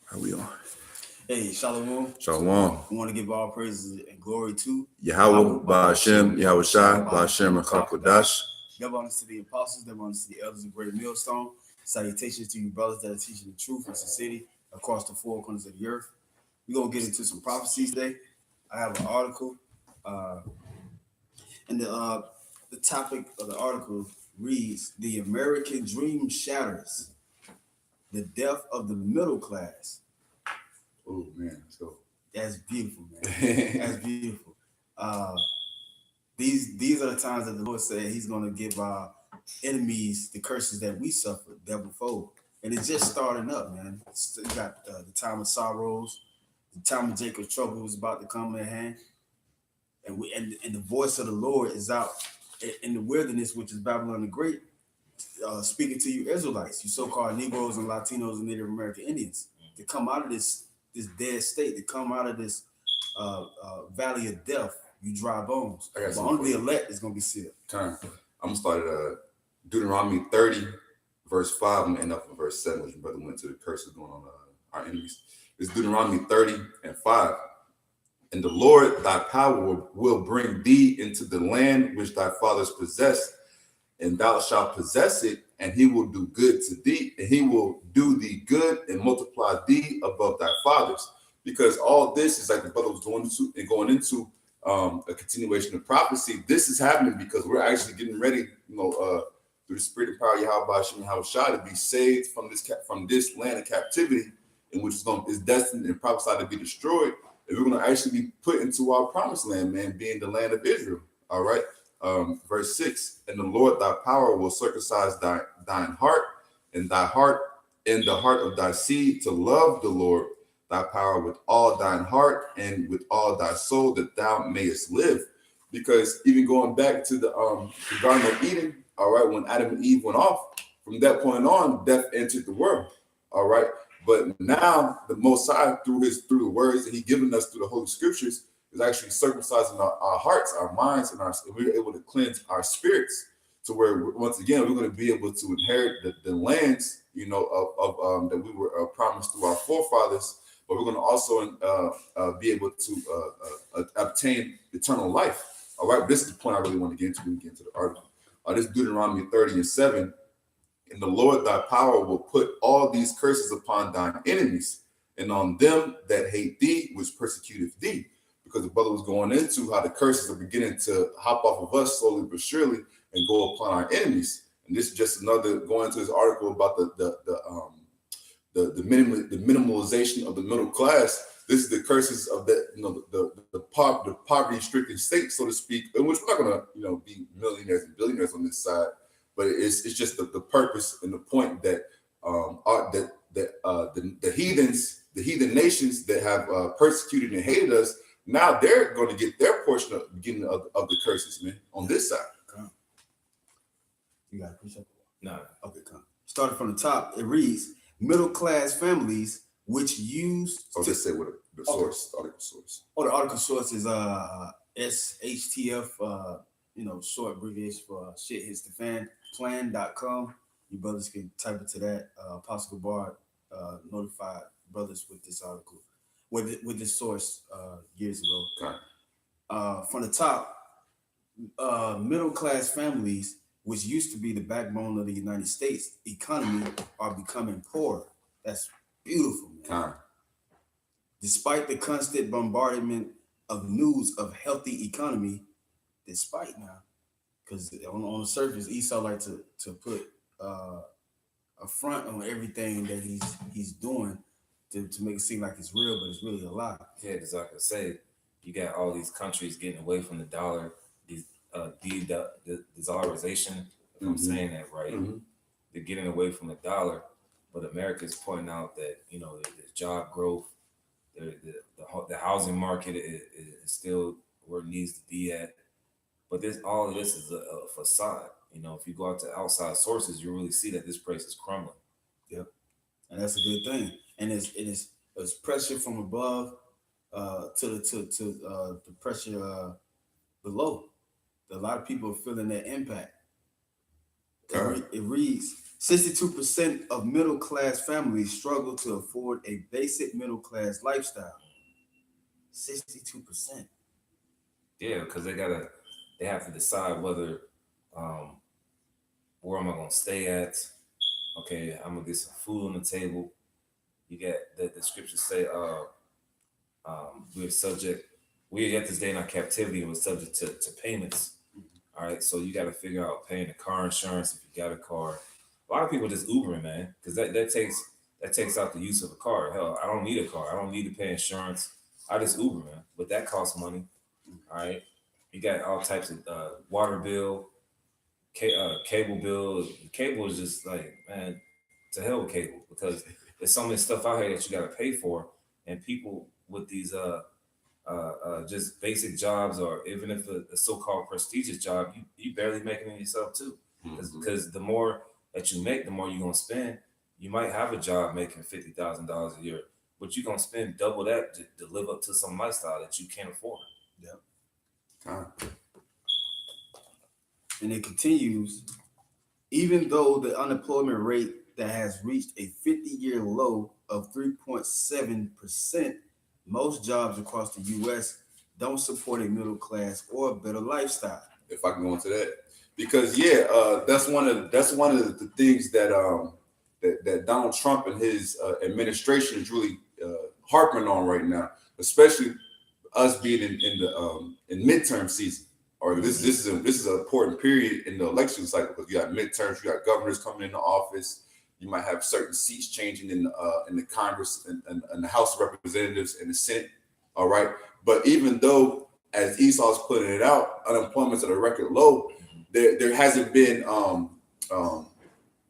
How we on? Hey, Shalom. Shalom. We want to give all praises and glory to Yahweh, Ba'ashem, Yahweh Shai, Ba'ashem, and Chakodash. Double honors to the apostles, double honors to the elders of Great Millstone. Salutations to you brothers that are teaching the truth in sincerity across the four corners of the earth. We're going to get into some prophecies today. I have an article, and the topic of the article reads, The American Dream Shatters, the Death of the Middle Class. Oh, man, let's go. That's beautiful, man. That's beautiful. These are the times that the Lord said He's going to give our enemies the curses that we suffered, devilfold. And it's just starting up, man. You got the time of sorrows, the time of Jacob's trouble is about to come in hand, and the voice of the Lord is out in the wilderness, which is Babylon the Great, speaking to you Israelites, you so-called Negroes and Latinos and Native American Indians, to come out of this dead state, to come out of this valley of death, you dry bones. But only the elect is going to be sealed. I'm going to start at Deuteronomy 30, verse 5, and end up in verse 7, which your brother went to the curses going on our enemies. It's Deuteronomy 30 and 5. And the Lord thy power will bring thee into the land which thy fathers possessed, and thou shalt possess it, and he will do good to thee, and he will do thee good and multiply thee above thy fathers. Because all this is like the brother was going into a continuation of prophecy. This is happening because we're actually getting ready, through the spirit and power of Yahweh Shem Yahushua, to be saved from this land of captivity, in which is destined and prophesied to be destroyed. And we're going to actually be put into our promised land, man, being the land of Israel. All right. Verse 6, and the Lord thy power will circumcise thine heart, and thy heart and the heart of thy seed to love the Lord thy power with all thine heart and with all thy soul, that thou mayest live. Because even going back to the Garden of Eden, all right, when Adam and Eve went off, from that point on, death entered the world. All right. But now the Most High, through the words that He given us through the Holy Scriptures, is actually circumcising our hearts, our minds, and we're able to cleanse our spirits, to where once again we're going to be able to inherit the lands, of that we were promised through our forefathers. But we're going to also be able to obtain eternal life. All right, this is the point I really want to get into when we get into the article. This is Deuteronomy 30 and 7. And the Lord thy power will put all these curses upon thine enemies, and on them that hate thee, which persecuteth thee. Because the brother was going into how the curses are beginning to hop off of us slowly but surely and go upon our enemies. And this is just another going into this article about the minimalization of the middle class. This is the curses of the poverty-stricken state, so to speak, in which we're not going to be millionaires and billionaires on this side, but it's just the purpose and the point that the heathen nations that have persecuted and hated us, now they're going to get their portion of the beginning of the curses, man, on this side. Come. You got to push up? No. Okay, come. Starting from the top, it reads, middle class families which use... Just say what the source, article source. The article source is SHTF, short abbreviation for shit hits the fan, plan.com. You brothers can type it to that. Apostle Gabar notified brothers with this article, with this source years ago. Okay. From the top, middle class families, which used to be the backbone of the United States economy, are becoming poor. That's beautiful, man. Okay. Despite the constant bombardment of news of healthy economy, despite now, because on the surface, Esau like to put a front on everything that he's doing to make it seem like it's real, but it's really a lie. Yeah, because like I say, you got all these countries getting away from the dollar, the dollarization, if I'm saying that right. Mm-hmm. They're getting away from the dollar, but America's pointing out that, there's job growth, the housing market is still where it needs to be at. But all of this is a facade. If you go out to outside sources, you really see that this place is crumbling. Yep, and that's a good thing. And it's pressure from above to the pressure below. A lot of people are feeling that impact. It reads 62% of middle class families struggle to afford a basic middle class lifestyle. 62%. Yeah, because they have to decide whether where am I gonna stay at? Okay, I'm gonna get some food on the table. You get the scriptures say we're at this day in our captivity and we're subject to payments. All right, so you got to figure out paying the car insurance if you got a car. A lot of people just Ubering, man, because that takes out the use of a car. Hell, I don't need a car. I don't need to pay insurance. I just Uber, man, but that costs money. All right, you got all types of water bill, cable bill. Cable is just like, man, to hell with cable, because there's so many stuff out here that you got to pay for, and people with these just basic jobs, or even if a so-called prestigious job, you barely making it yourself too, because the more that you make, the more you're gonna spend. You might have a job making $50,000 a year, but you're gonna spend double that to live up to some lifestyle that you can't afford. Yeah. And it continues, even though the unemployment rate that has reached a 50-year low of 3.7%, most jobs across the U.S. don't support a middle class or a better lifestyle. If I can go into that, because that's one of the things that that Donald Trump and his administration is really harping on right now, especially us being in midterm season. Or this is an important period in the election cycle, because you got midterms, you got governors coming into office. You might have certain seats changing in the Congress and the House of Representatives and the Senate. All right, but even though, as Esau's putting it out, unemployment's at a record low, there hasn't been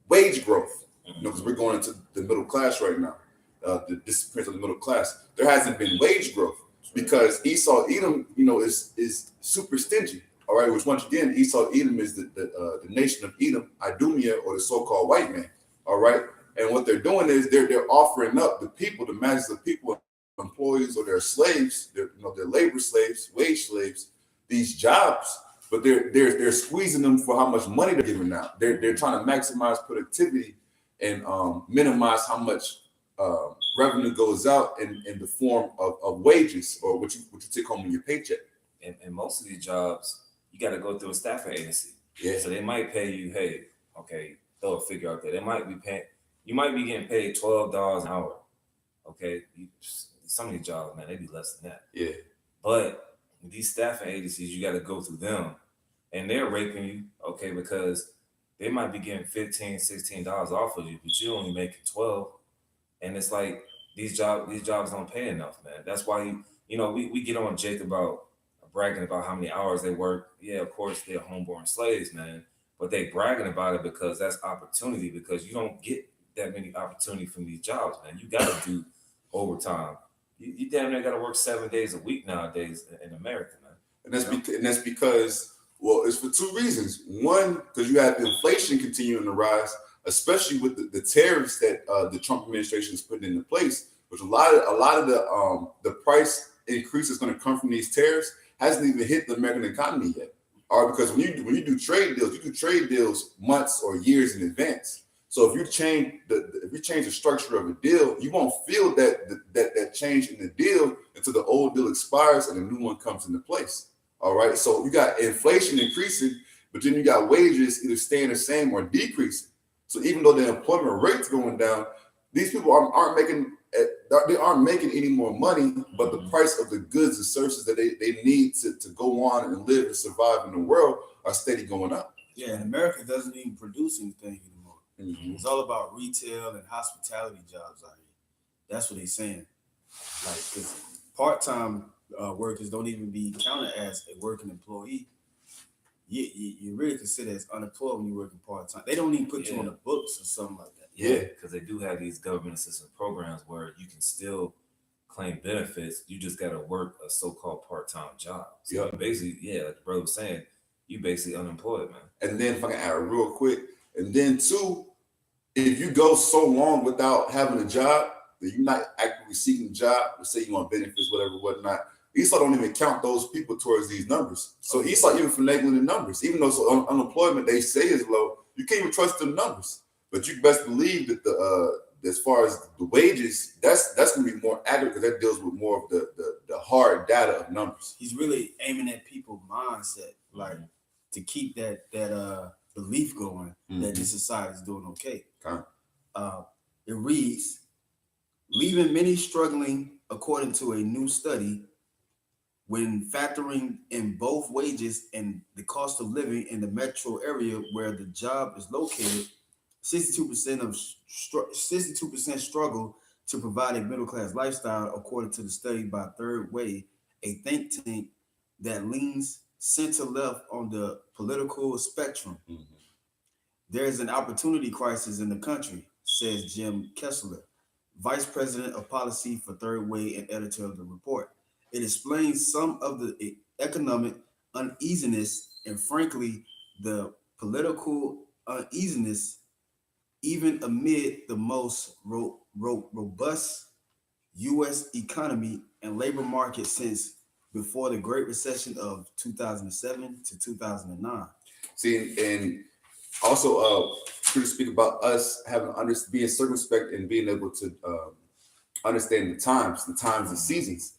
wage growth. Because we're going into the middle class right now, the disappearance of the middle class. There hasn't been wage growth because Esau Edom, is super stingy. All right, which once again, Esau Edom is the nation of Edom, Idumea, or the so-called white man. All right, and what they're doing is they're offering up the people, the masses of people, employees or their slaves, their labor slaves, wage slaves, these jobs, but they're squeezing them for how much money they're giving out. They're trying to maximize productivity and minimize how much revenue goes out in the form of wages, or what you take home in your paycheck. And most of these jobs, you got to go through a staffing agency. Yeah. So they might pay you, hey, okay, throw a figure out there. They might be paying, you might be getting paid $12 an hour. Okay, some of these jobs, man, they be less than that. Yeah. But these staffing agencies, you got to go through them, and they're raping you, okay, because they might be getting $15, $16 off of you, but you're only making 12. And it's like these jobs don't pay enough, man. That's why we get on Jake about bragging about how many hours they work. Yeah, of course they're homeborn slaves, man. But they bragging about it because that's opportunity, because you don't get that many opportunity from these jobs, man. You gotta do overtime. You damn near gotta work 7 days a week nowadays in America, man. And that's because, well, it's for two reasons. One, because you have inflation continuing to rise, especially with the tariffs that the Trump administration is putting into place, which a lot of the price increase is going to come from these tariffs hasn't even hit the American economy yet. All right, because when you do trade deals, you do trade deals months or years in advance. So if you change the structure of a deal, you won't feel that change in the deal until the old deal expires and a new one comes into place. All right, so you got inflation increasing, but then you got wages either staying the same or decreasing. So even though the employment rate's going down, these people aren't making any more money, but the price of the goods and services that they need to go on and live and survive in the world are steady going up. Yeah, and America doesn't even produce anything anymore. Mm-hmm. It's all about retail and hospitality jobs out here. That's what they're saying. Like, because part-time workers don't even be counted as a working employee. You really consider as unemployed when you're working part-time. They don't even put you on the books or something like that. Yeah, because they do have these government assistance programs where you can still claim benefits. You just got to work a so-called part-time job. So you basically, like the brother was saying, you basically unemployed, man. And then if I can add real quick, and then two, if you go so long without having a job that you're not actively seeking a job, let's say you want benefits, whatnot, Esau don't even count those people towards these numbers. So Esau even finagling the numbers, even though unemployment they say is low, You can't even trust them numbers. But you best believe that as far as the wages, that's gonna be more accurate because that deals with more of the hard data of numbers. He's really aiming at people's mindset, like to keep that belief going that this society is doing okay. It reads, leaving many struggling, according to a new study, when factoring in both wages and the cost of living in the metro area where the job is located, 62% struggle to provide a middle class lifestyle, according to the study by Third Way, a think tank that leans center left on the political spectrum. There is an opportunity crisis in the country, says Jim Kessler, vice president of policy for Third Way and editor of the report. It explains some of the economic uneasiness and, frankly, the political uneasiness, even amid the most robust U.S. economy and labor market since before the Great Recession of 2007 to 2009. See, and also, to speak about us having being circumspect and being able to understand the times and seasons.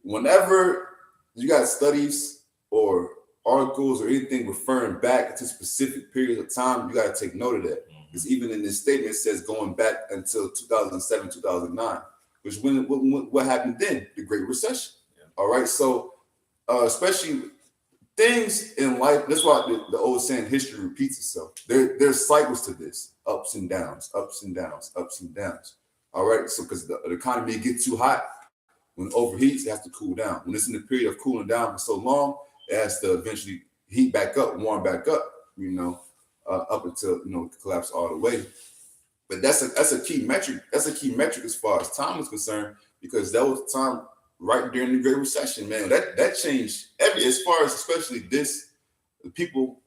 Whenever you got studies or articles or anything referring back to specific periods of time, you got to take note of that. Because even in this statement, it says going back until 2007, 2009, which what happened then? The Great Recession. Yeah. All right. So, especially things in life, that's why the old saying, history repeats itself. There's cycles to this, ups and downs, ups and downs, ups and downs. All right. So, because the economy gets too hot, when it overheats, it has to cool down. When it's in the period of cooling down for so long, it has to eventually heat back up, warm back up, up until collapse all the way. But that's a key metric. That's a key metric as far as time is concerned, because that was the time right during the Great Recession, man. That changed as far as especially the people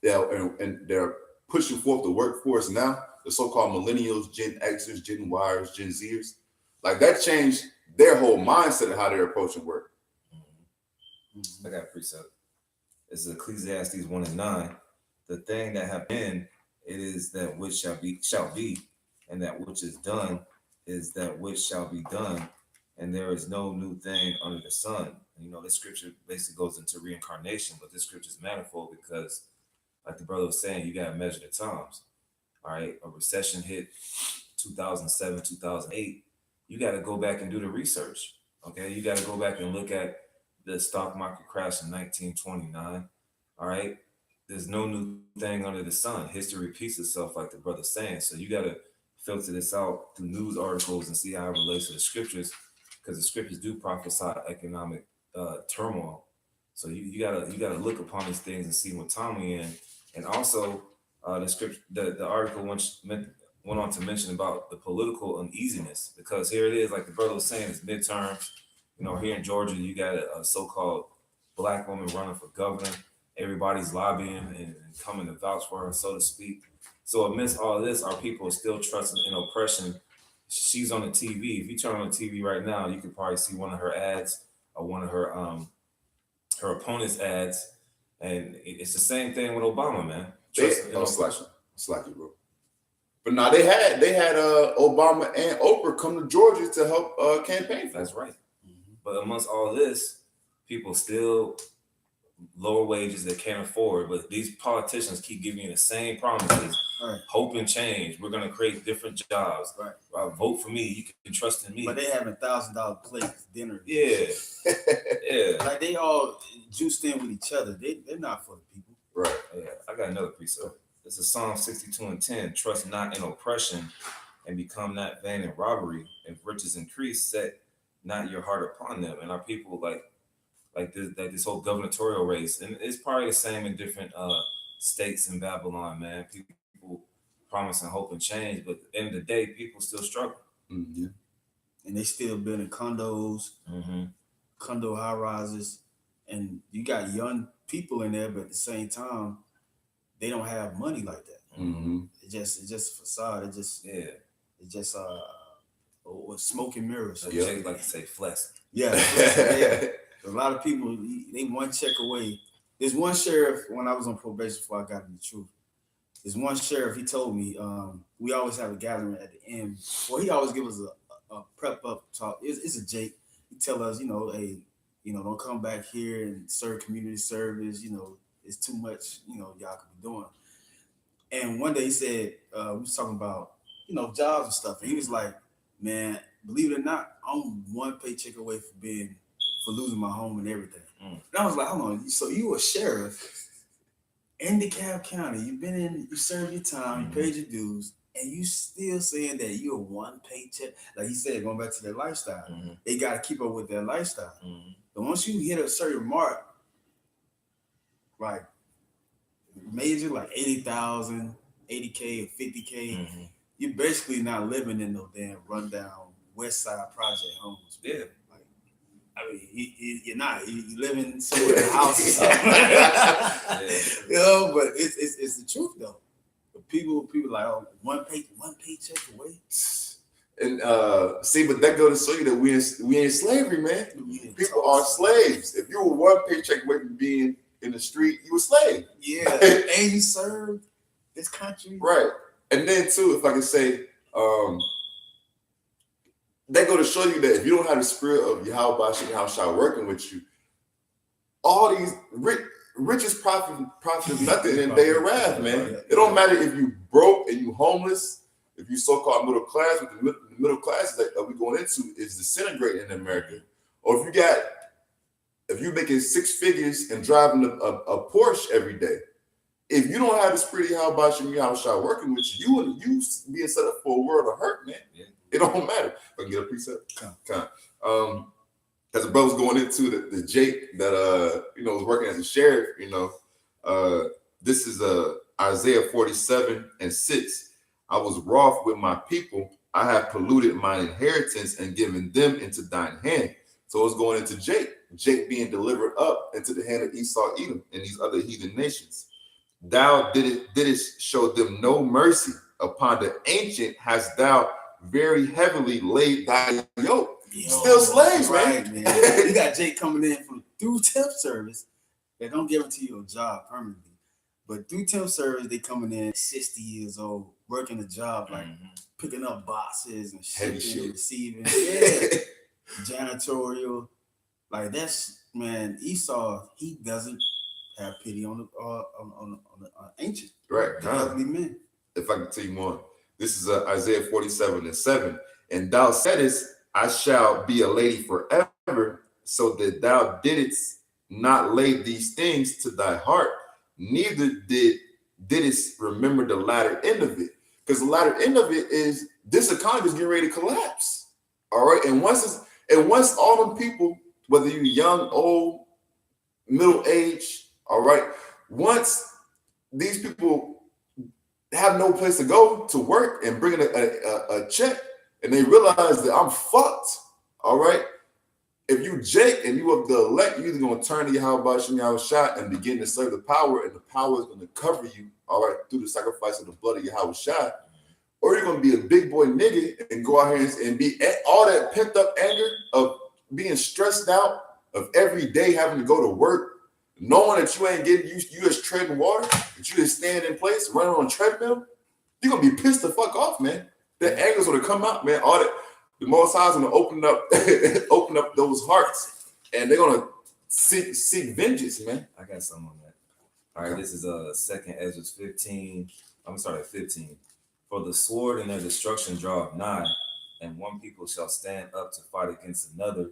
that they're pushing forth the workforce now, the so-called millennials, Gen Xers, Gen Yers, Gen Zers, like that changed their whole mindset of how they're approaching work. I got a precept. It's Ecclesiastes 1:9. The thing that have been, it is that which shall be, and that which is done is that which shall be done, and there is no new thing under the sun. And, this scripture basically goes into reincarnation, but this scripture is manifold because, like the brother was saying, you got to measure the times. All right, a recession hit 2007, 2008. You got to go back and do the research. Okay, you got to go back and look at the stock market crash in 1929. All right. There's no new thing under the sun. History repeats itself, like the brother's saying. So you got to filter this out through news articles and see how it relates to the scriptures, because the scriptures do prophesy economic turmoil. So you gotta look upon these things and see what time we're in. And also, the scripture, the article went on to mention about the political uneasiness, because here it is, like the brother was saying, it's midterms. Here in Georgia, you got a so-called black woman running for governor. Everybody's lobbying and coming to vouch for her, so to speak. So amidst all of this, our people are still trusting in oppression. She's on the TV. If you turn on the TV right now, you could probably see one of her ads or one of her opponent's ads. And it's the same thing with Obama, man. Slack you, bro. But now they had Obama and Oprah come to Georgia to help campaign for. That's right. But amongst all this, people still lower wages they can't afford. But these politicians keep giving you the same promises. Right. Hope and change. We're going to create different jobs. Right. Vote for me. You can trust in me. But they having $1,000 plates, dinner. Yeah. Yeah. Like they all juiced in with each other. They're not for the people. Right. Yeah. I got another precept. This is Psalm 62:10. Trust not in oppression and become not vain in robbery. If riches increase, set not your heart upon them. And our people like this whole gubernatorial race, and it's probably the same in different states in Babylon, man. People promising hope and change, but at the end of the day, people still struggle. Mm-hmm. And they still building condos, condo high rises, and you got young people in there, but at the same time, they don't have money like that. Mm-hmm. It's just a facade. It's just smoke and mirrors. So you like to say flex. Yeah. A lot of people, they one check away. There's one sheriff when I was on probation before I got in the truth. There's one sheriff. He told me we always have a gathering at the end. Well, he always give us a prep up talk. It's a Jake. He tell us, hey, don't come back here and serve community service. It's too much. Y'all could be doing. And one day he said we was talking about jobs and stuff, and he was like, man, believe it or not, I'm one paycheck away for losing my home and everything. And I was like, hold on, so you a sheriff in DeKalb County, you served your time, you paid your dues, and you still saying that you're one paycheck. Like he said, going back to their lifestyle, they got to keep up with their lifestyle. But once you hit a certain mark, like major, like 80,000, 80K or 50K, you're basically not living in no damn rundown West Side project homes. Yeah. I mean, you're not. You live in somewhere in a house or something. But it's the truth though. But people like, oh, one paycheck away. And see, but that goes to show you that we in slavery, man. People are slaves. If you were one paycheck away from being in the street, you were a slave. Yeah, and you served this country. Right. And then too, if I can say, that go to show you that if you don't have the spirit of Yahweh Shah working with you, all these richest profit nothing in their wrath, man. It don't matter if you broke and you homeless, if you so-called middle class, with the middle class that we going into is disintegrating in America. Or if you making 6 figures and driving a Porsche every day, if you don't have the spirit of Yahweh Shah working with you, you being set up for a world of hurt, man. Yeah. It don't matter. If I can get a precept. As the brother's going into the Jake that was working as a sheriff, this is Isaiah 47:6. I was wroth with my people. I have polluted my inheritance and given them into thine hand. So it's going into Jake being delivered up into the hand of Esau, Edom, and these other heathen nations. Thou didst show them no mercy. Upon the ancient hast thou very heavily laid thy yoke. Still slaves, right, man. You got Jake coming in through temp service. They don't guarantee you a job permanently, but through temp service, they coming in 60 years old, working a job like picking up boxes and shipping and receiving, janitorial. Like that's, man, Esau, he doesn't have pity on the ancient, right? The ugly men. If I can tell you more, this is Isaiah 47:7. And thou saidest, I shall be a lady forever, so that thou didst not lay these things to thy heart, neither didst remember the latter end of it. Because the latter end of it is this economy is getting ready to collapse. All right. And once all them people, whether you're young, old, middle age, all right, once these people have no place to go to work and bring in a check, and they realize that I'm fucked, all right? If you Jake and you of the elect, you're either going to turn to Yahweh Shah and begin to serve the power, and the power is going to cover you, all right, through the sacrifice of the blood of Yahweh Shah, or you're going to be a big boy nigga and go out here and be all that pent up anger of being stressed out, of every day having to go to work, knowing that you ain't getting used, you just treading water, that you just stand in place, running on a treadmill, you're going to be pissed the fuck off, man. The anger's going to come out, man. All that, the Most High is going to open up those hearts, and they're going to seek vengeance, man. I got something on that. All right, this is 2nd Ezra 15. I'm going to start at 15. For the sword and their destruction draweth nigh, and one people shall stand up to fight against another,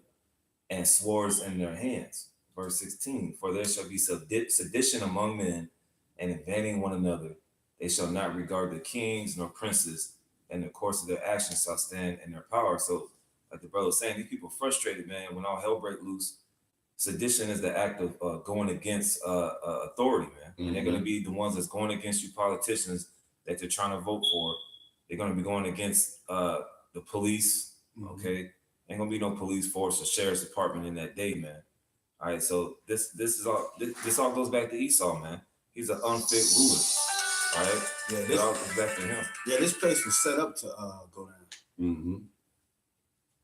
and swords in their hands. Verse 16, for there shall be sedition among men, and invading one another. They shall not regard the kings nor princes, and the course of their actions shall stand in their power. So, like the brother was saying, these people frustrated, man, when all hell break loose. Sedition is the act of going against authority, man. And they're going to be the ones that's going against you politicians that they're trying to vote for. They're going to be going against the police, okay? Ain't going to be no police force or sheriff's department in that day, man. All right, so this all goes back to Esau, man. He's an unfit ruler. All right. Yeah, this all goes back to him. Yeah, this place was set up to go down.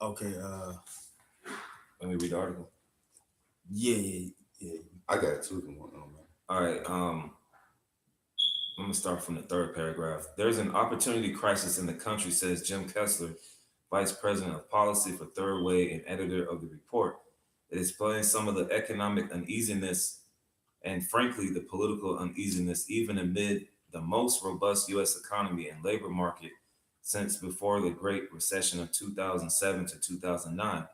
Okay. Let me read the article. Yeah. I got it too. All right. I'm going to start from the third paragraph. There's an opportunity crisis in the country, says Jim Kessler, Vice President of Policy for Third Way and editor of the report. It explains some of the economic uneasiness and, frankly, the political uneasiness, even amid the most robust U.S. economy and labor market since before the Great Recession of 2007 to 2009.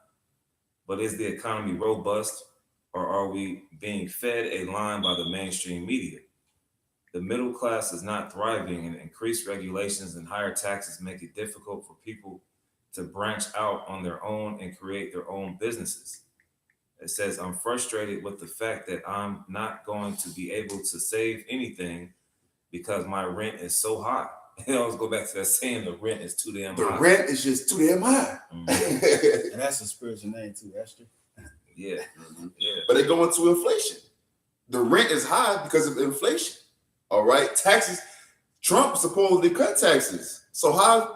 But is the economy robust, or are we being fed a line by the mainstream media? The middle class is not thriving, and increased regulations and higher taxes make it difficult for people to branch out on their own and create their own businesses. It says, I'm frustrated with the fact that I'm not going to be able to save anything because my rent is so high. I always go back to that saying, the rent is too damn The high. rent is just too damn high. And that's a spiritual name too, Esther. Yeah, yeah. But they go into inflation. The rent is high because of inflation. All right, taxes. Trump supposedly cut taxes. So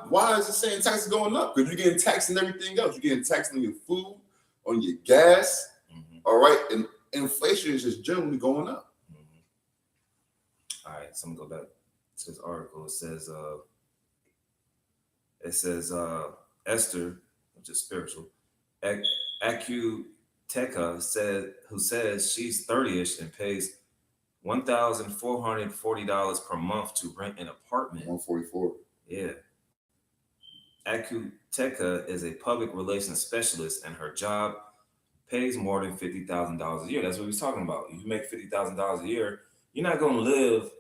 why is it saying taxes going up? Because you're getting taxed on everything else. You're getting taxed on your food, on your gas. All right, and inflation is just generally going up. All right, so I'm gonna go back to this article. It says Esther, which is spiritual, Acuteca who says she's 30ish and pays $1,440 per month to rent an apartment. 144. Yeah. Acuteca is a public relations specialist, and her job pays more than $50,000 a year. That's what he's talking about. If you make $50,000 a year, you're not going to live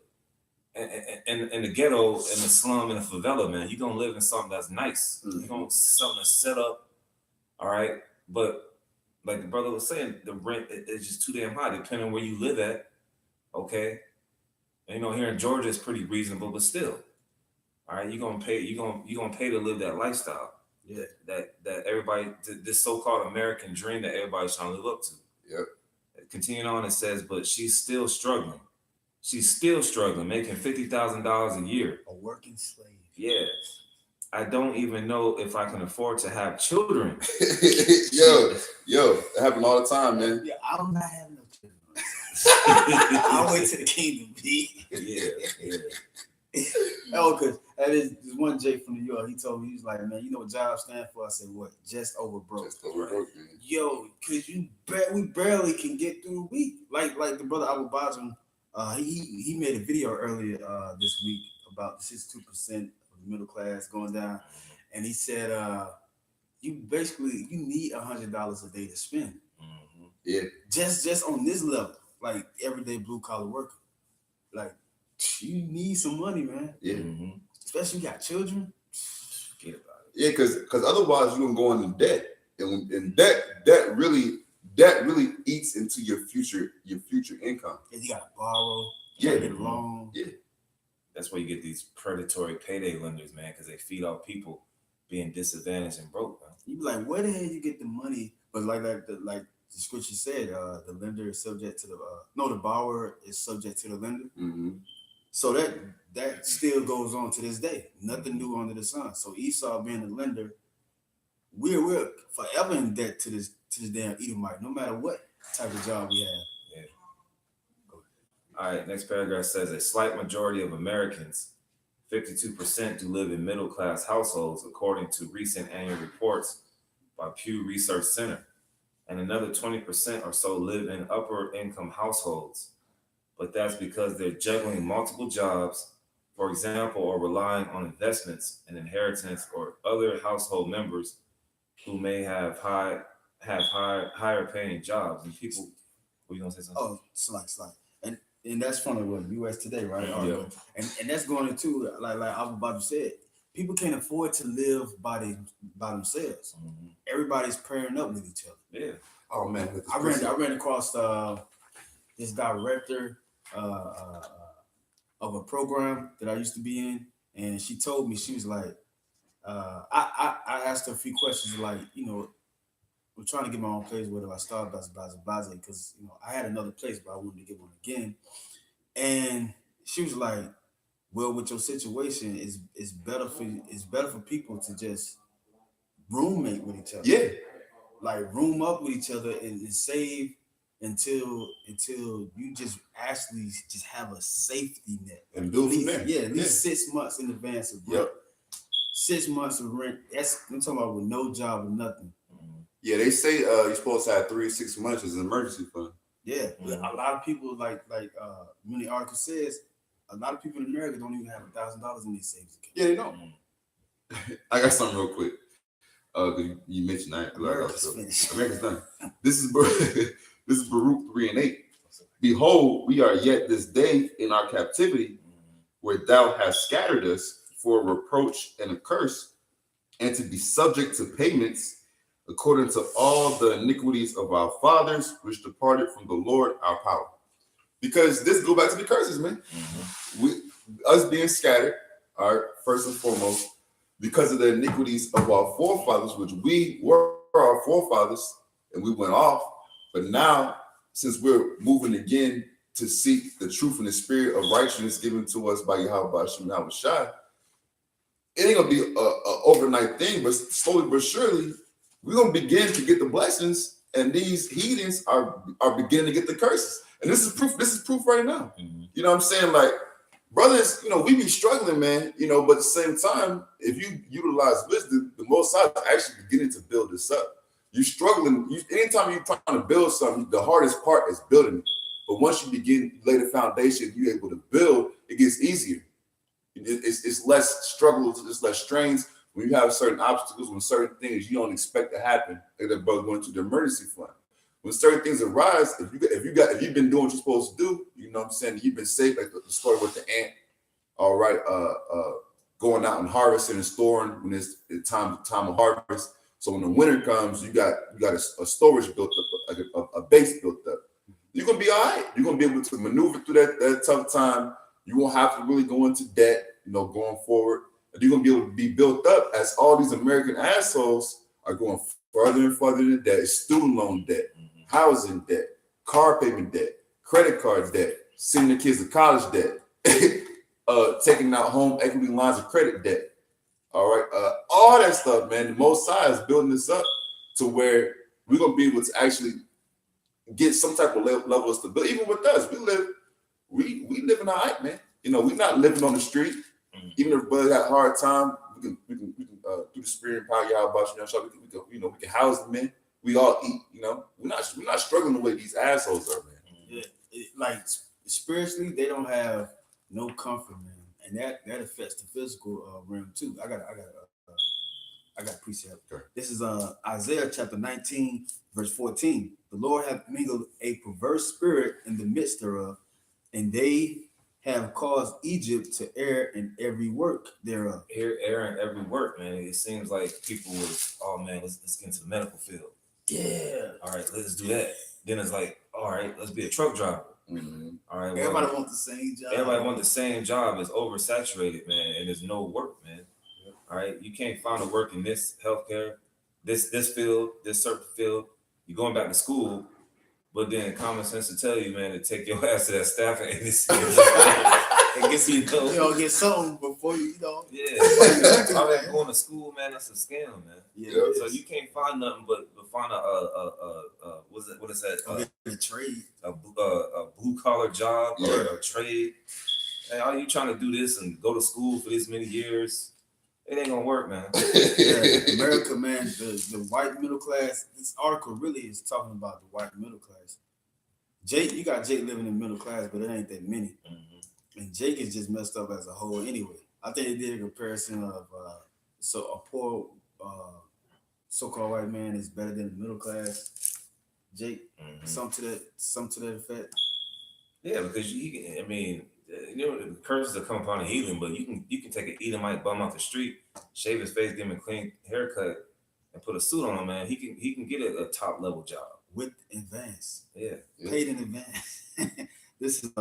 in the ghetto, in the slum, in the favela, man. You're going to live in something that's nice. Mm-hmm. You're going to something that's set up, all right? But like the brother was saying, the rent is just too damn high, depending on where you live at, okay? And, here in Georgia, it's pretty reasonable, but still, all right, you're gonna pay to live that lifestyle. Yeah. That everybody, this so-called American dream that everybody's trying to live up to. Yep. Continuing on, it says, but she's still struggling. She's still struggling, making $50,000 a year. A working slave. Yeah. I don't even know if I can afford to have children. yo, it happens all the time, man. Yeah, I'm not having no children. I'll wait till the kingdom be. Yeah. Oh, because that is this one Jake from New York. He told me, he's like, man, you know what job stand for? I said, what? Just over broke. Just over broke, man. Yo, because we barely can get through the week. Like the brother Abu Bazum, he made a video earlier this week about the 62% of the middle class going down, and he said, you need $100 a day to spend. Mm-hmm. Yeah. Just on this level, like everyday blue collar worker, like. You need some money, man. Yeah. Mm-hmm. Especially you got children. Forget about it. Yeah, because otherwise you're gonna go into debt, and that really eats into your future income. And you gotta borrow. Yeah. Get a loan. Yeah. That's why you get these predatory payday lenders, man, because they feed off people being disadvantaged and broke, man. You be like, where the hell you get the money? But like the scripture said, the lender is subject to the borrower is subject to the lender. Mm-hmm. So that still goes on to this day. Nothing new under the sun. So Esau being a lender, we're forever in debt to this damn Edomite, no matter what type of job we have. Yeah. All right, next paragraph says a slight majority of Americans, 52%, do live in middle class households, according to recent annual reports by Pew Research Center. And another 20% or so live in upper income households. But that's because they're juggling multiple jobs, for example, or relying on investments and inheritance or other household members who may have higher paying jobs. And people, were you gonna say something? Oh, slide. And that's from the US Today, right? Yeah. And that's going into like Abu Bakr said, people can't afford to live by themselves. Mm-hmm. Everybody's pairing up with each other. Yeah. Oh man, I ran across this director of a program that I used to be in, and she told me, she was like, I asked her a few questions like, I'm trying to get my own place, whether I start blah because I had another place, but I wanted to get one again. And she was like, well, with your situation, it's better for people to just roommate with each other. Yeah. Like room up with each other and save until you just actually just have a safety net. And build from there. Yeah, at least 6 months in advance of rent. Yep. 6 months of rent. That's I'm talking about with no job or nothing. Yeah, they say you're supposed to have 3 to 6 months as an emergency fund. Yeah, a lot of people like when the article says, a lot of people in America don't even have $1,000 in their savings account. Yeah, they don't. I got something real quick. You mentioned that. America's finished. America's done. This is this is Baruch 3:8. Behold, we are yet this day in our captivity, where thou hast scattered us for a reproach and a curse, and to be subject to payments, according to all the iniquities of our fathers, which departed from the Lord our power. Because this go back to the curses, man. Us being scattered, all right, first and foremost, because of the iniquities of our forefathers, which we were our forefathers, and we went off. But now, since we're moving again to seek the truth and the spirit of righteousness given to us by Yahweh Hashem Yahweh Shai, it ain't gonna be a overnight thing, but slowly but surely, we're gonna begin to get the blessings, and these heathens are beginning to get the curses. And this is proof. This is proof right now. You know what I'm saying? Like, brothers, we be struggling, man. But at the same time, if you utilize wisdom, the Most High is actually beginning to build this up. You struggling. Anytime you're trying to build something, the hardest part is building it. But once you begin lay the foundation, you're able to build. It gets easier. It's less struggles. It's less strains. When you have certain obstacles, when certain things you don't expect to happen, like that brother going to the emergency fund. When certain things arise, if you've been doing what you're supposed to do, you know what I'm saying, you've been safe, like the story with the ant, all right, going out and harvesting and storing when it's the time of harvest. So when the winter comes, you got a storage built up, like a base built up. You're gonna be all right. You're gonna be able to maneuver through that tough time. You won't have to really go into debt, going forward. You're gonna be able to be built up as all these American assholes are going further and further into debt. It's student loan debt, housing debt, car payment debt, credit card debt, sending the kids to college debt, taking out home equity lines of credit debt. All right, all that stuff, man. The Most High is building this up to where we're gonna be able to actually get some type of level of stability. Even with us, we live in our hype, man. We're not living on the street. Even if brother got a hard time, we can through the spirit and power of Yahweh, we can house them in. We all eat, We're not struggling the way these assholes are, man. Yeah, like spiritually, they don't have no comfort, man, and that affects the physical realm too. I got a precept. Okay. This is Isaiah chapter 19, verse 14. The Lord hath mingled a perverse spirit in the midst thereof, and they have caused Egypt to err in every work thereof. Err in every work, man. It seems like people was, oh man, let's get into the medical field. Yeah. All right, let's do that. Then it's like, all right, let's be a truck driver. All right. Everybody wants the same job. Everybody wants the same job. It's oversaturated, man, and there's no work, man. All right, you can't find a work in this healthcare, this field, this certain field. You're going back to school, but then common sense to tell you, man, to take your ass to that staffing agency and get you get something before you Yeah, all that going to school, man, that's a scam, man. Yeah. So you can't find nothing but find what is that? A trade, a blue collar job or a trade. Hey, are you trying to do this and go to school for this many years? It ain't gonna work, man. Yeah, America, man, the white middle class. This article really is talking about the white middle class. Jake, you got Jake living in middle class, but it ain't that many. And Jake is just messed up as a whole anyway. I think they did a comparison of so a poor so-called white man is better than the middle class. Jake, some to that effect. Yeah, because the curses that come upon a heathen, but you can take an Edomite bum off the street, shave his face, give him a clean haircut, and put a suit on him, man. He can get a top level job with advance. Yeah, paid in advance. This is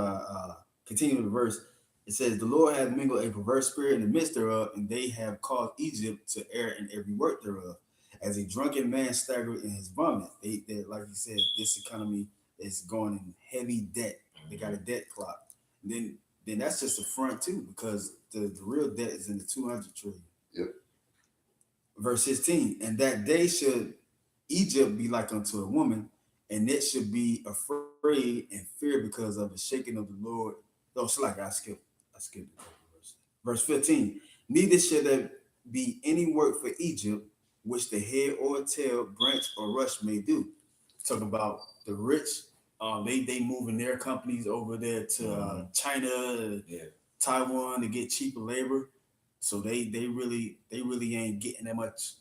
continuing the verse. It says, "The Lord hath mingled a perverse spirit in the midst thereof, and they have caused Egypt to err in every work thereof. As a drunken man staggered in his vomit." They like you said, this economy is going in heavy debt. They got a debt clock. Then that's just the front too, because the real debt is in the 200 trillion. Yep. Verse 16, "And that day should Egypt be like unto a woman, and it should be afraid and fear because of the shaking of the Lord. No, it's like I skipped a couple verses. Verse 15. Neither shall there be any work for Egypt, which the head or tail, branch or rush may do. Talk about the rich. They moving their companies over there to China, Yeah. Taiwan to get cheaper labor. So they really ain't getting that much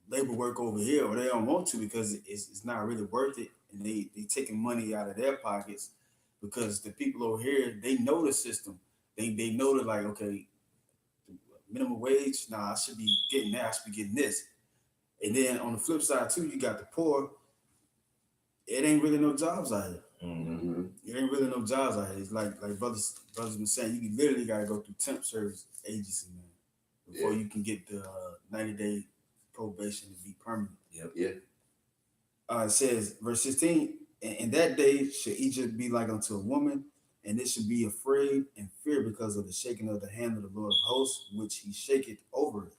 labor work over here, or they don't want to because it's not really worth it, and they taking money out of their pockets because the people over here they know the system. They know that like okay, minimum wage. Nah, I should be getting that. I should be getting this. And then on the flip side too, you got the poor. It ain't really no jobs out here. Mm-hmm. It ain't really no jobs out here. It's like brothers been saying, you literally gotta go through temp service agency, man, before you can get the 90-day probation to be permanent. Yep. Yeah. It says verse 16, in that day should Egypt be like unto a woman, and it should be afraid and fear because of the shaking of the hand of the Lord of hosts, which he shaketh over it.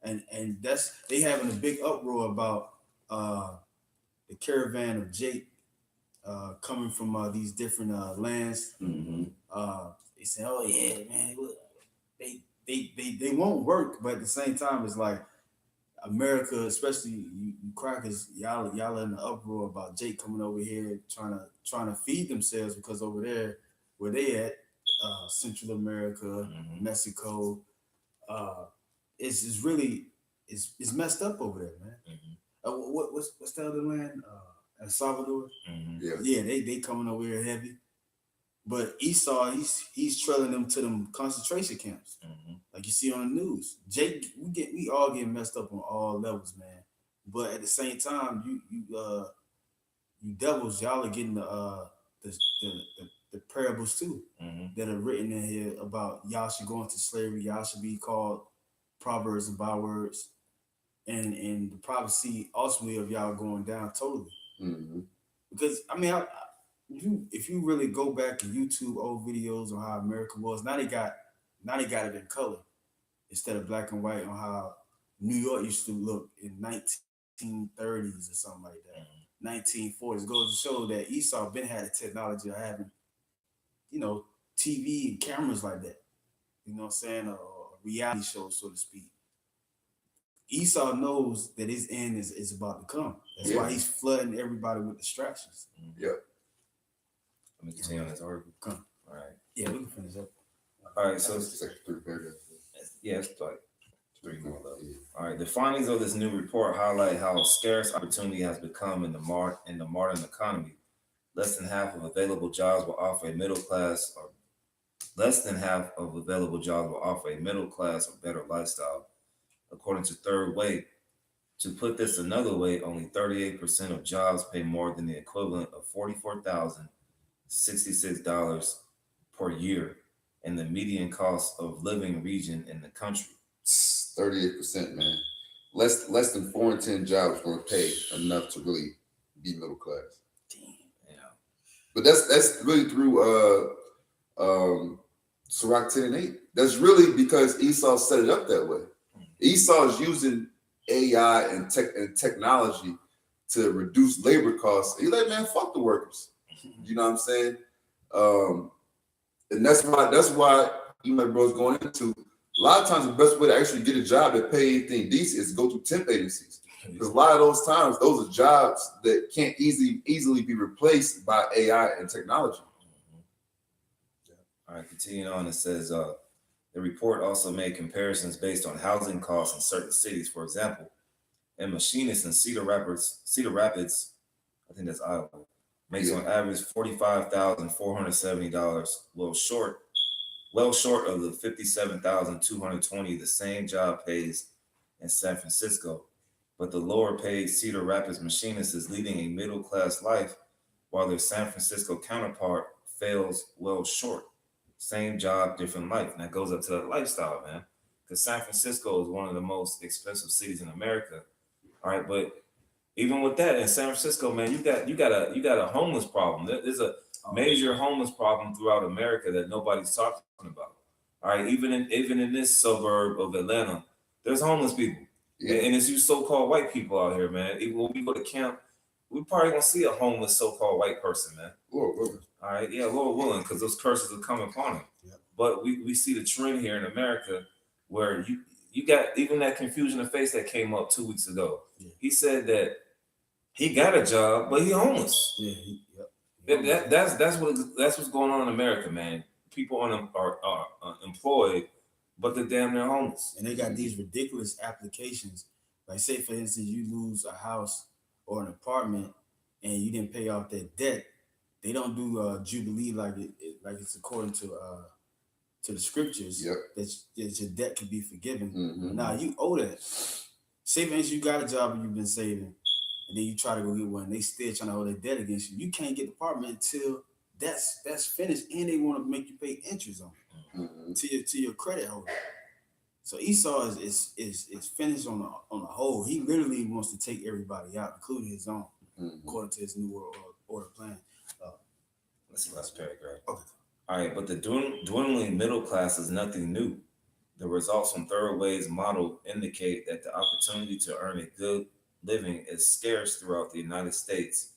And that's they having a big uproar about the caravan of Jake coming from these different lands. Mm-hmm. They say, "Oh yeah, man, they won't work," but at the same time, it's like America, especially you crackers, y'all in the uproar about Jake coming over here trying to feed themselves because over there where they at, Central America, Mexico, it's really it's messed up over there, man. What's the other land? El Salvador. Yeah, they coming over here heavy. But Esau, he's trailing them to them concentration camps, like you see on the news. Jake, we all get messed up on all levels, man. But at the same time, you devils, y'all are getting the parables too that are written in here about y'all should go into slavery. Y'all should be called proverbs and bywords, and the prophecy ultimately of y'all going down totally. Because I mean, if you really go back and YouTube old videos on how America was, now they got it in color instead of black and white on how New York used to look in 1930s or something like that. 1940s goes to show that Esau been had the technology of having, TV and cameras like that. You know what I'm saying? A reality show, so to speak. Esau knows that his end is about to come. That's why he's flooding everybody with distractions. Yep. Let me continue on this article. Come. All right. Yeah, we can finish up. All right. So it's like 3 paragraphs. yeah, it's like 3 more left. All right. The findings of this new report highlight how scarce opportunity has become in the modern economy. Less than half of available jobs will offer a middle class, or less than half of available jobs will offer a middle class or better lifestyle, according to Third Way. To put this another way, only 38% of jobs pay more than the equivalent of $44,066 per year in the median cost of living region in the country. 38%, man. Less than 4 in 10 jobs going to pay enough to really be middle class. Yeah. But that's really through Sirach 10 and 8. That's really because Esau set it up that way. Esau is using AI and technology to reduce labor costs. He's like, man, fuck the workers. You know what I'm saying? And that's why you know, bro's going into a lot of times the best way to actually get a job that pay anything decent is to go through temp agencies. Because a lot of those times, those are jobs that can't easily be replaced by AI and technology. All right, continuing on, it says the report also made comparisons based on housing costs in certain cities. For example, a machinist in Cedar Rapids, I think that's Iowa, makes on average $45,470, well short of the $57,220 the same job pays in San Francisco. But the lower paid Cedar Rapids machinist is leading a middle class life, while their San Francisco counterpart fails well short. Same job, different life. And that goes up to that lifestyle, man. Because San Francisco is one of the most expensive cities in America. All right, but even with that, in San Francisco, man, you got a homeless problem. There's a major homeless problem throughout America that nobody's talking about. All right, even in this suburb of Atlanta, there's homeless people. Yeah. And it's you so-called white people out here, man. Even when we go to camp, we probably gonna see a homeless so-called white person, man. Lord willing. All right, yeah, Lord willing, because those curses will come upon him. Yep. But we see the trend here in America where you got even that confusion of face that came up 2 weeks ago. Yeah. He said that he got a job, but he homeless. Yeah, yep. That's what's going on in America, man. People are employed, but they're damn near homeless. And they got these ridiculous applications. Like, say for instance, you lose a house or an apartment, and you didn't pay off that debt. They don't do jubilee like it's according to the scriptures. Yep. That your debt can be forgiven. Mm-hmm. Now you owe that. Say for instance, you got a job and you've been saving, and then you try to go get one. They still trying to hold their debt against you. You can't get the apartment until that's finished, and they want to make you pay interest on it to your credit holder. So Esau is finished on the whole. He literally wants to take everybody out, including his own, according to his new world order plan. Let's see last paragraph. Okay. All right, but the dwindling middle class is nothing new. The results from Third Way's model indicate that the opportunity to earn a good living is scarce throughout the United States,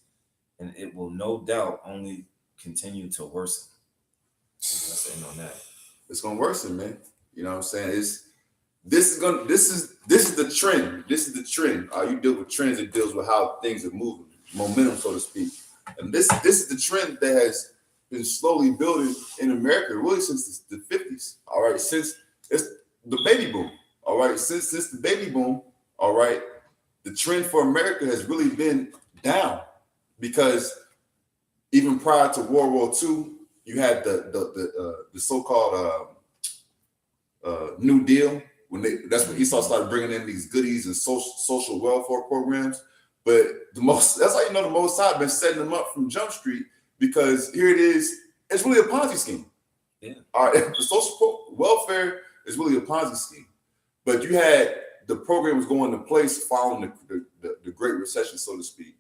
and it will no doubt only continue to worsen. That's the end on that. It's gonna worsen, man. You know what I'm saying? This is the trend. This is the trend. You deal with trends, it deals with how things are moving, momentum, so to speak. And this is the trend that has been slowly building in America really since the 50s. All right, since it's the baby boom. All right, since the baby boom. All right, the trend for America has really been down because even prior to World War II, you had the so-called New Deal. That's when Esau started bringing in these goodies and social welfare programs. But that's how you know the Most High been setting them up from Jump Street, because here it is. It's really a Ponzi scheme. Yeah. All right. The social welfare is really a Ponzi scheme. But you had the programs going into place following the Great Recession, so to speak.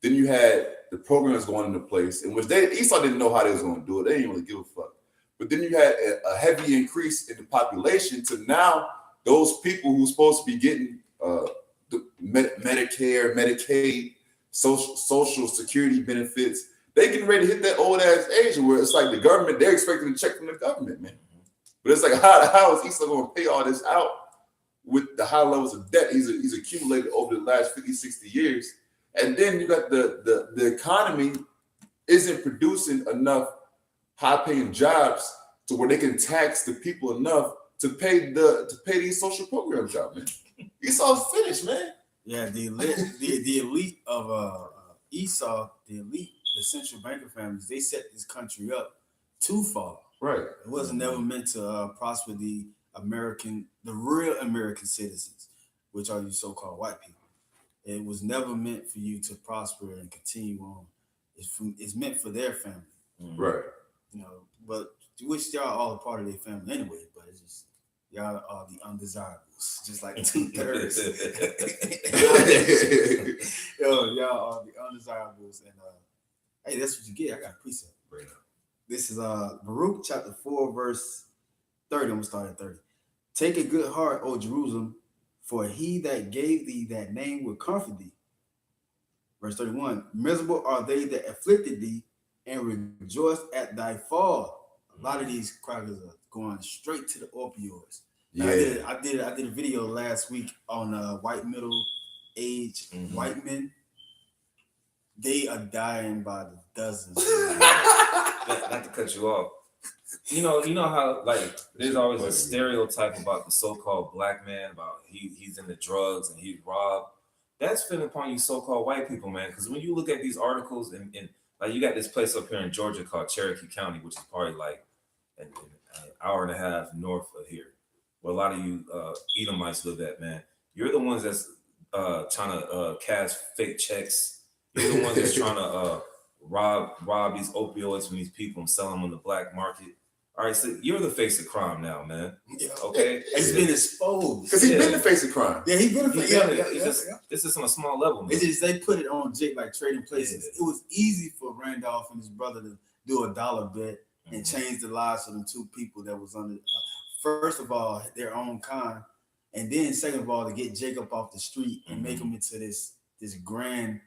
Then you had the programs going into place in which Esau didn't know how they was going to do it. They didn't really give a fuck. But then you had a heavy increase in the population to now those people who are supposed to be getting the Medicare, Medicaid, social security benefits, they getting ready to hit that old ass age where it's like the government, they're expecting a check from the government, man. But it's like, how is Esau going to pay all this out with the high levels of debt he's accumulated over the last 50, 60 years? And then you got the economy isn't producing enough high-paying jobs to where they can tax the people enough to pay these social programs out, man. Esau's finished, man. Yeah, the elite of Esau, the central banker families, they set this country up too far. Right. It wasn't never meant to prosper the real American citizens, which are you so-called white people. It was never meant for you to prosper and continue on. It's meant for their family. Right. You know, but which y'all all a part of their family anyway, but it's just y'all are the undesirables, just like 2/3. Y'all are the undesirables, and hey, that's what you get. I got a precept. Right. This is Baruch chapter 4, verse 30. I'm gonna start at 30. Take a good heart, O Jerusalem, for he that gave thee that name will comfort thee. Verse 31. Miserable are they that afflicted thee, and rejoice at thy fall. A lot of these crackers are going straight to the opioids. Yeah. I did a video last week on white middle-aged white men. They are dying by the dozens. Not to cut you off. You know how like there's always a stereotype about the so-called black man, about he's into drugs and he's robbed. That's fed upon you so-called white people, man. Because when you look at these articles and like you got this place up here in Georgia called Cherokee County, which is probably like an hour and a half north of here, where a lot of you Edomites live at, man. You're the ones that's trying to cash fake checks. You're the ones that's trying to rob these opioids from these people and sell them on the black market. All right, so you're the face of crime now, man. Yeah. Okay, It's been exposed Because he's been the face of crime. Yeah, he's been This is on a small level, man. It's just they put it on Jake like trading places. It was easy for Randolph and his brother to do a dollar bet and change the lives of them two people that was under, first of all, their own kind, and then second of all, to get Jacob off the street and make him into this grand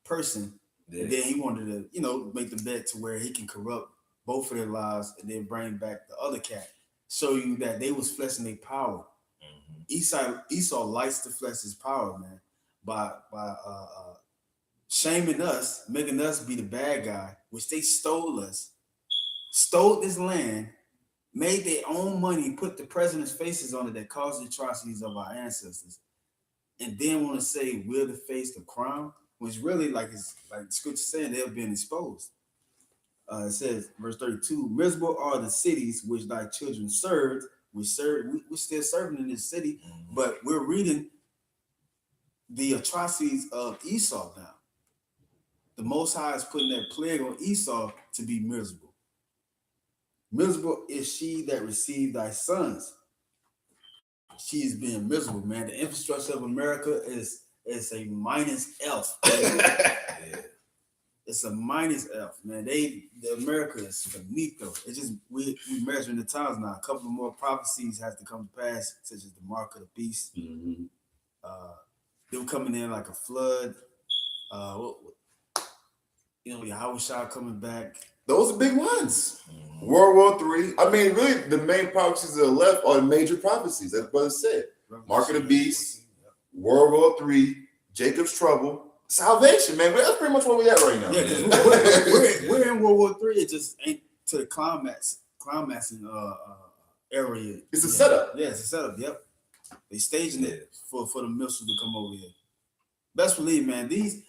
person. Yeah. And then he wanted to, make the bet to where he can corrupt both of their lives and then bring back the other cat. Show you that they was fleshing their power. Esau likes to flesh his power, man, by shaming us, making us be the bad guy, which they stole this land, made their own money, put the president's faces on it that caused the atrocities of our ancestors, and then want to say we're the face of crime, which really, like the scripture saying, they've been exposed. It says, verse 32, miserable are the cities which thy children served. We're still serving in this city, but we're reading the atrocities of Esau now. The Most High is putting that plague on Esau to be miserable. Miserable is she that received thy sons. She is being miserable, man. The infrastructure of America is a minus F. It's a minus F, man. The America is finito. It's just we measuring the times now. A couple more prophecies have to come to pass, such as the mark of the beast. Mm-hmm. Them coming in like a flood. Yahushua coming back. Those are big ones. World War III. I mean, really, the main prophecies that are left are major prophecies, as brother said. Mark of the Beast, World War III, Jacob's trouble, salvation, man. That's pretty much where we at right now. Yeah, because we're in World War III. It just ain't to the climaxing area. It's a setup. Yeah, it's a setup. Yep. They staging it for the missiles to come over here. Best believe, man, these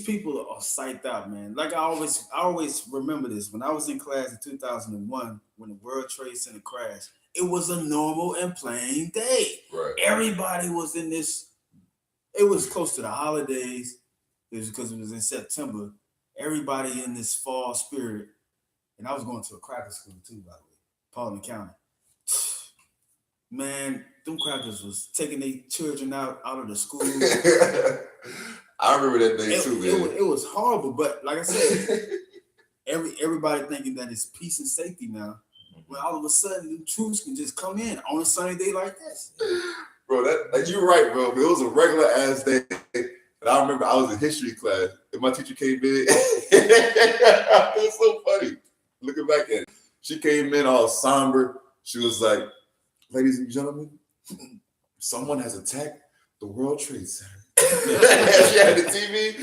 people are psyched out, man. Like I always remember this. When I was in class in 2001, when the World Trade Center crashed, it was a normal and plain day. Right. Everybody was in this. It was close to the holidays. It was because it was in September. Everybody in this fall spirit. And I was going to a cracker school too, by the way, Paulding County. Man, them crackers was taking their children out of the school. I remember that day too, man. It was horrible, but like I said, everybody thinking that it's peace and safety now. When all of a sudden the troops can just come in on a sunny day like this. Bro, you're right, bro. It was a regular ass day. And I remember I was in history class and my teacher came in. It's so funny. Looking back at it. She came in all somber. She was like, ladies and gentlemen, someone has attacked the World Trade Center. She had the TV.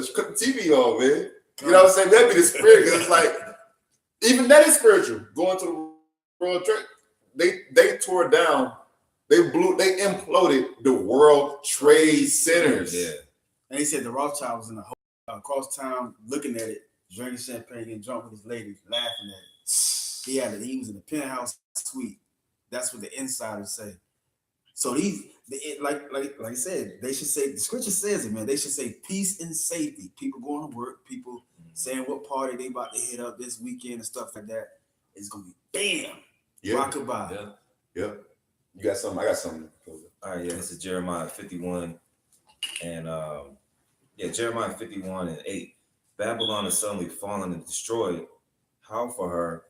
She cut the TV on, man. You know what I'm saying? That'd be the spirit. Because it's like, even that is spiritual. Going to the World Trade, they tore down, they imploded the World Trade Centers. Yeah. And he said the Rothschild was in the whole across town looking at it, drinking champagne, getting drunk with his lady, laughing at it. He was in the penthouse suite. That's what the insiders say. So like I said, they should say, the scripture says it, man. They should say peace and safety. People going to work, people saying what party they about to hit up this weekend and stuff like that. It's gonna be bam, rockabye. Yeah. You got something? I got something. All right, yeah, this is Jeremiah 51 and Jeremiah 51 and 8. Babylon is suddenly fallen and destroyed. How for her?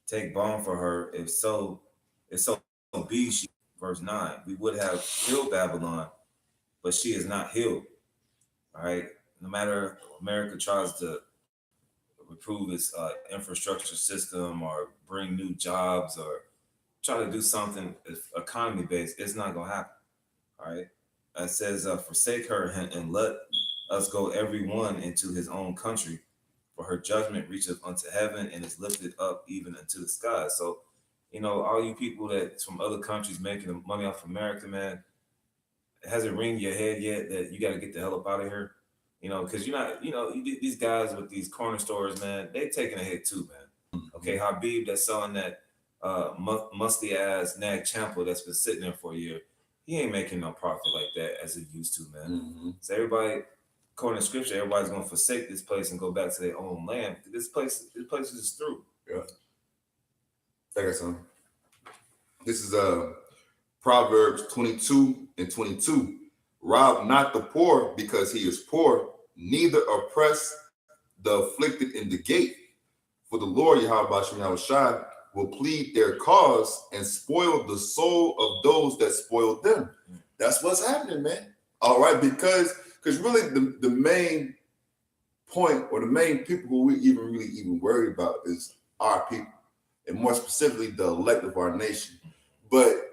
Take balm for her. If so be she. Verse 9. We would have healed Babylon, but she is not healed. All right. No matter America tries to improve its infrastructure system or bring new jobs or try to do something economy based, it's not gonna happen. All right. It says, forsake her and let us go every one into his own country, for her judgment reacheth unto heaven and is lifted up even unto the sky. So, all you people that's from other countries making money off America, man, has it ring your head yet that you got to get the hell up out of here? Because you're not, these guys with these corner stores, man, they taking a hit too, man. Okay, Habib that's selling that musty ass Nag Champa that's been sitting there for a year, he ain't making no profit like that as it used to, man. Mm-hmm. So everybody, according to scripture, everybody's gonna forsake this place and go back to their own land. This place is just through. Yeah. I got something. This is Proverbs 22 and 22. Rob not the poor because he is poor, neither oppress the afflicted in the gate. For the Lord Yahweh will plead their cause and spoil the soul of those that spoil them. That's what's happening, man. All right, because Because really the main point or the main people who we even worry about is our people, and more specifically the elect of our nation. But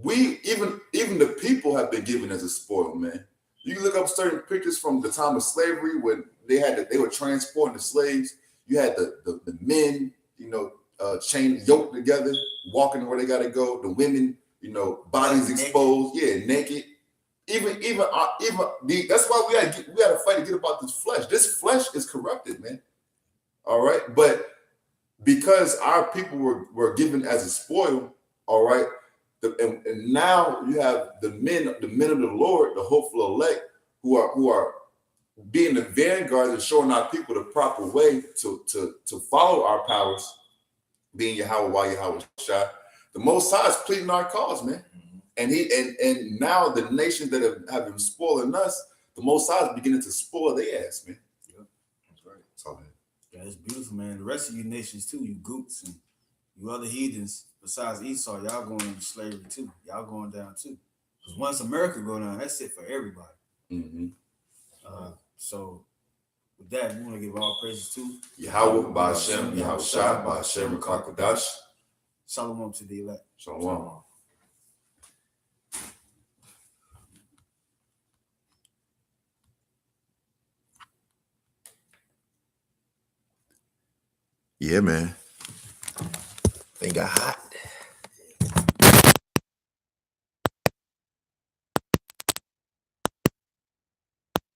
we even the people have been given as a spoil, man. You can look up certain pictures from the time of slavery when they were transporting the slaves. You had the men, chained, yoked together, walking where they got to go. The women, bodies exposed, naked. That's why we got to fight to get about this flesh. This flesh is corrupted, man. All right, but because our people were given as a spoil, all right, and now you have the men of the Lord, the hopeful elect, who are being the vanguards and showing our people the proper way to follow our powers, being Yahweh Shah. The Most High is pleading our cause, man. And and now the nations that have been spoiling us, the Most High is beginning to spoil their ass, man. Yeah, that's right. That's all, man. Yeah, it's beautiful, man. The rest of you nations too, you goots and you other heathens, besides Esau, y'all going into slavery too. Y'all going down too. Because once America go down, that's it for everybody. Mm-hmm. So with that, we want to give all praises to Yahweh, Ba'Shem, Yahweh Shah, Ba'Shem, Rakakadash. Shalom to the elect. Shalom. Yeah, man. Thing got hot.